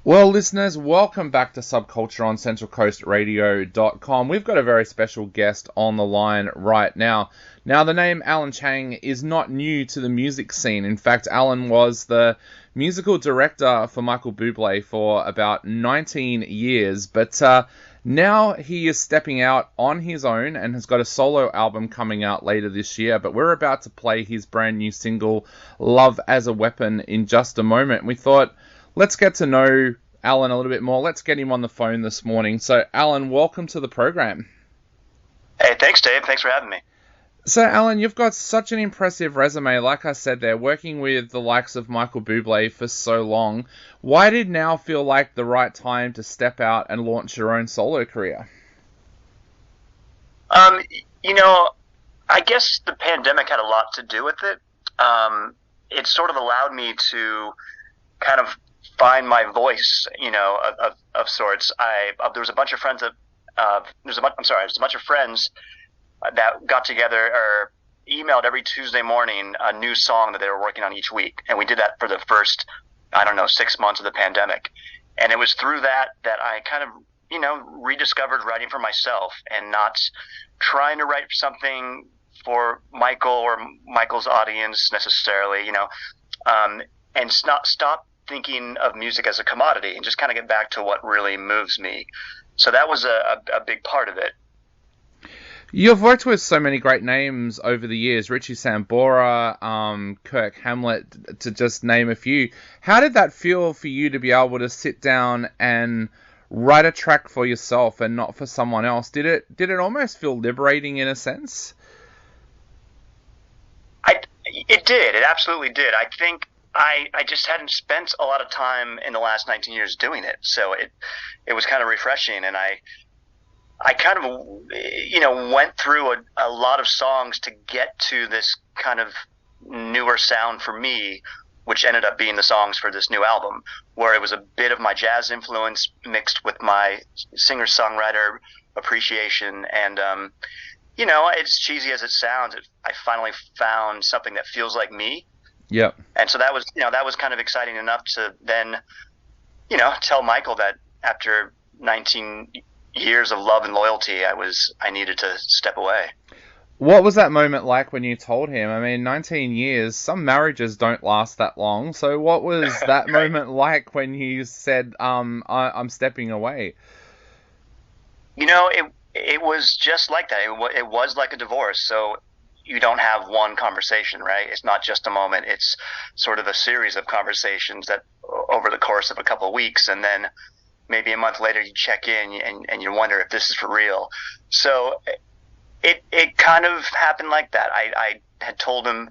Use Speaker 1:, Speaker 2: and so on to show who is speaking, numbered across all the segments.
Speaker 1: Well, listeners, welcome back to Subculture on CentralCoastRadio.com. We've got a very special guest on the line right now. Now, the name Alan Chang is not new to the music scene. In fact, Alan was the musical director for Michael Bublé for about 19 years, but now he is stepping out on his own and has got a solo album coming out later this year, but we're about to play his brand new single, Love as a Weapon, in just a moment. We thought, let's get to know Alan a little bit more. Let's get him on the phone this morning. So, Alan, welcome to the program.
Speaker 2: Hey, thanks, Dave. Thanks for having me.
Speaker 1: So, Alan, you've got such an impressive resume. Like I said there, working with the likes of Michael Bublé for so long. Why did now feel like the right time to step out and launch your own solo career?
Speaker 2: You know, I guess the pandemic had a lot to do with it. It sort of allowed me to kind of find my voice, of sorts. There was a bunch of friends there's a bunch of friends that got together or emailed every Tuesday morning a new song that they were working on each week, and we did that for the first, 6 months of the pandemic. And it was through that I kind of, rediscovered writing for myself and not trying to write something for Michael or Michael's audience necessarily, and stop thinking of music as a commodity and just kind of get back to what really moves me. So that was a big part of it.
Speaker 1: You've worked with so many great names over the years, Richie Sambora, Kirk Hamlet, to just name a few. How did that feel for you to be able to sit down and write a track for yourself and not for someone else? Did it almost feel liberating in a sense?
Speaker 2: It did. It absolutely did. I think I just hadn't spent a lot of time in the last 19 years doing it. So it was kind of refreshing. And I kind of, went through a lot of songs to get to this kind of newer sound for me, which ended up being the songs for this new album, where it was a bit of my jazz influence mixed with my singer-songwriter appreciation. And, it's cheesy as it sounds. I finally found something that feels like me.
Speaker 1: Yep.
Speaker 2: And so that was kind of exciting enough to then, tell Michael that after 19 years of love and loyalty, I needed to step away.
Speaker 1: What was that moment like when you told him? I mean, 19 years, some marriages don't last that long. So what was that moment like when you said, I'm stepping away?
Speaker 2: It was just like that. It was like a divorce. So you don't have one conversation, right? It's not just a moment. It's sort of a series of conversations that over the course of a couple of weeks, and then maybe a month later you check in and you wonder if this is for real. So it kind of happened like that. I had told him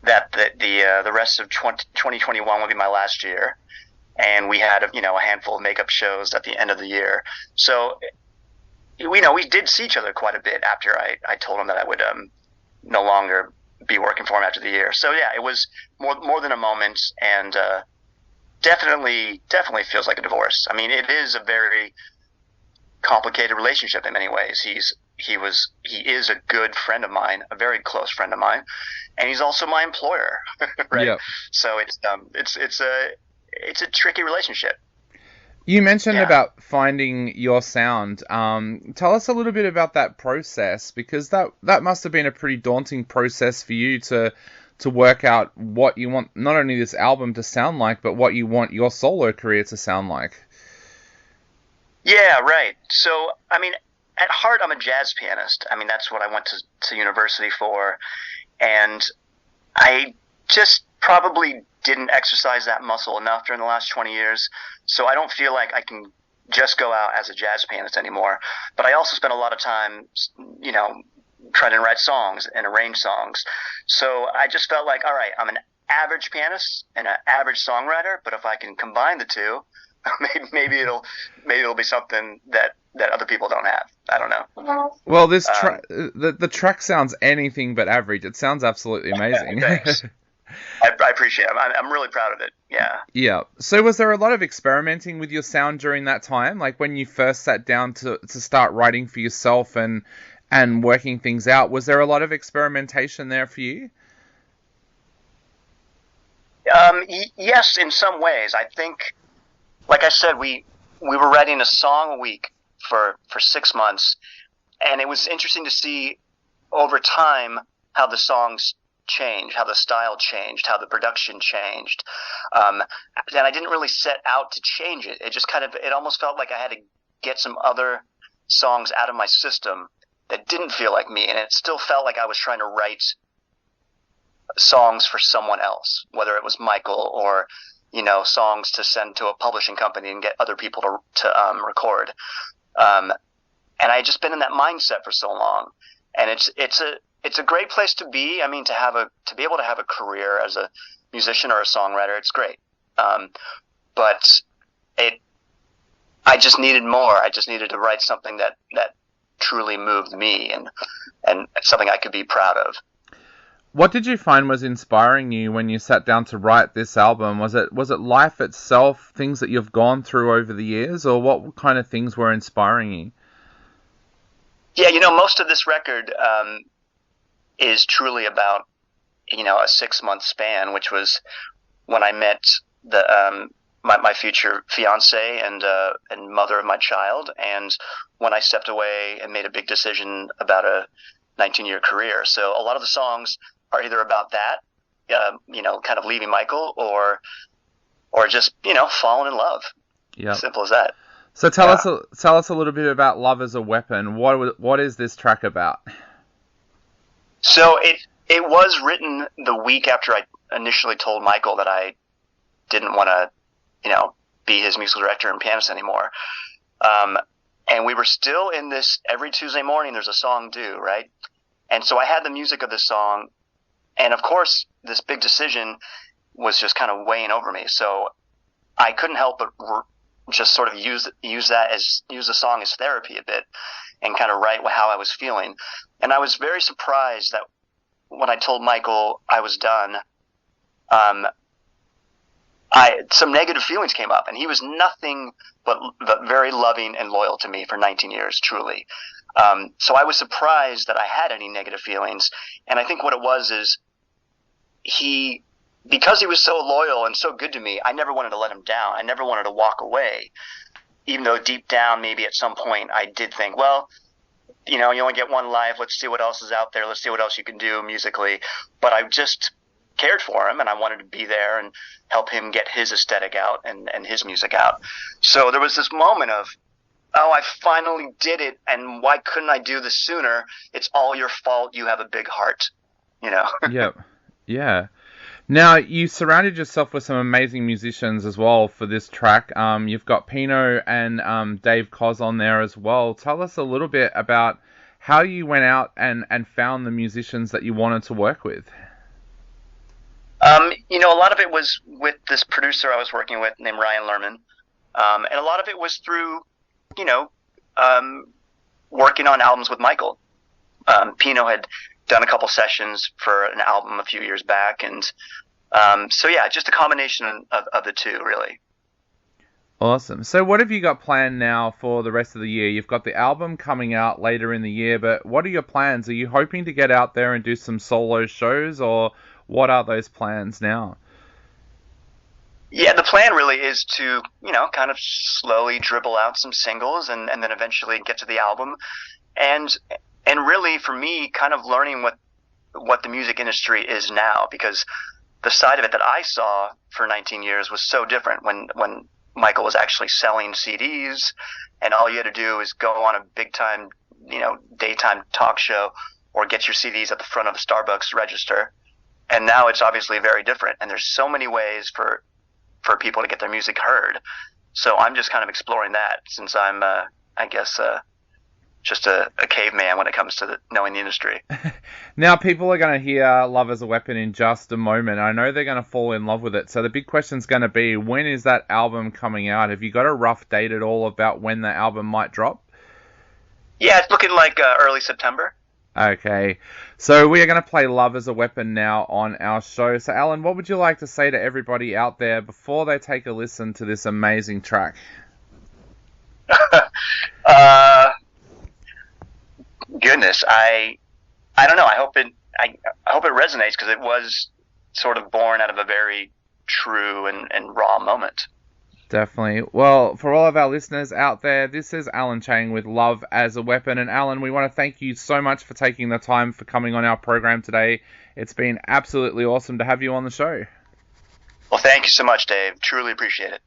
Speaker 2: that the rest of 2021 would be my last year, and we had a handful of makeup shows at the end of the year. So we did see each other quite a bit after I told him that I would no longer be working for him after the year. So yeah, it was more than a moment, and definitely feels like a divorce. I mean, it is a very complicated relationship in many ways. He is a good friend of mine, a very close friend of mine, and he's also my employer, right?
Speaker 1: Yep.
Speaker 2: So it's a tricky relationship.
Speaker 1: You mentioned about finding your sound. Tell us a little bit about that process, because that must have been a pretty daunting process for you to work out what you want, not only this album to sound like, but what you want your solo career to sound like.
Speaker 2: Yeah, right. So, I mean, at heart, I'm a jazz pianist. I mean, that's what I went to university for. And I just probably didn't exercise that muscle enough during the last 20 years. So I don't feel like I can just go out as a jazz pianist anymore. But I also spent a lot of time, trying to write songs and arrange songs. So I just felt like, all right, I'm an average pianist and an average songwriter, but if I can combine the two, maybe it'll be something that other people don't have. I don't know.
Speaker 1: Well, this the track sounds anything but average. It sounds absolutely amazing.
Speaker 2: Thanks. I appreciate it. I'm really proud of it. Yeah.
Speaker 1: Yeah. So was there a lot of experimenting with your sound during that time? Like when you first sat down to start writing for yourself and working things out, was there a lot of experimentation there for you?
Speaker 2: Yes, in some ways. I think like I said, we were writing a song a week for 6 months, and it was interesting to see over time how the songs changed, how the style changed, how the production changed. And I didn't really set out to change it. It just it almost felt like I had to get some other songs out of my system that didn't feel like me, and it still felt like I was trying to write songs for someone else, whether it was Michael or songs to send to a publishing company and get other people to record. And I had just been in that mindset for so long, and it's a great place to be. I mean, to be able to have a career as a musician or a songwriter, it's great. But I just needed more. I just needed to write something that truly moved me and something I could be proud of.
Speaker 1: What did you find was inspiring you when you sat down to write this album? Was it life itself, things that you've gone through over the years, or what kind of things were inspiring you?
Speaker 2: Yeah, most of this record is truly about a 6-month span, which was when I met my future fiance and mother of my child, and when I stepped away and made a big decision about a 19-year career. So a lot of the songs are either about that, kind of leaving Michael, or just falling in love. Yeah, simple as that.
Speaker 1: So tell us a little bit about "Love as a Weapon." What is this track about?
Speaker 2: So it was written the week after I initially told Michael that I didn't want to be his musical director and pianist anymore. And we were still in this every Tuesday morning there's a song due, right? And so I had the music of this song, and of course this big decision was just kind of weighing over me. So I couldn't help but just sort of use the song as therapy a bit and kind of write how I was feeling. And I was very surprised that when I told Michael I was done, some negative feelings came up, and he was nothing but very loving and loyal to me for 19 years, truly. So I was surprised that I had any negative feelings, and I think what it was is because he was so loyal and so good to me, I never wanted to let him down. I never wanted to walk away, even though deep down maybe at some point I did think, well, you only get one life, let's see what else is out there, let's see what else you can do musically. But I just cared for him, and I wanted to be there and help him get his aesthetic out and his music out. So there was this moment of, oh, I finally did it, and why couldn't I do this sooner? It's all your fault, you have a big heart,
Speaker 1: Yep. Yeah. Now, you surrounded yourself with some amazing musicians as well for this track. You've got Pino and Dave Koz on there as well. Tell us a little bit about how you went out and found the musicians that you wanted to work with.
Speaker 2: A lot of it was with this producer I was working with named Ryan Lerman. And a lot of it was through, working on albums with Michael. Pino had done a couple sessions for an album a few years back. And so, yeah, just a combination of the two, really.
Speaker 1: Awesome. So what have you got planned now for the rest of the year? You've got the album coming out later in the year, but what are your plans? Are you hoping to get out there and do some solo shows, or what are those plans now?
Speaker 2: Yeah, the plan really is to, kind of slowly dribble out some singles and then eventually get to the album. And really, for me, kind of learning what the music industry is now, because the side of it that I saw for 19 years was so different when Michael was actually selling CDs, and all you had to do is go on a big time, daytime talk show or get your CDs at the front of the Starbucks register. And now it's obviously very different, and there's so many ways for people to get their music heard. So I'm just kind of exploring that, since I'm, just a caveman when it comes to knowing the industry.
Speaker 1: Now, people are going to hear Love as a Weapon in just a moment. I know they're going to fall in love with it. So the big question's going to be, when is that album coming out? Have you got a rough date at all about when the album might drop?
Speaker 2: Yeah, it's looking like early September.
Speaker 1: Okay, so we are going to play Love as a Weapon now on our show. So, Alan, what would you like to say to everybody out there before they take a listen to this amazing track?
Speaker 2: Goodness, I don't know. I hope it resonates, because it was sort of born out of a very true and raw moment.
Speaker 1: Definitely. Well, for all of our listeners out there, this is Alan Chang with Love as a Weapon. And Alan, we want to thank you so much for taking the time for coming on our program today. It's been absolutely awesome to have you on the show.
Speaker 2: Well, thank you so much, Dave. Truly appreciate it.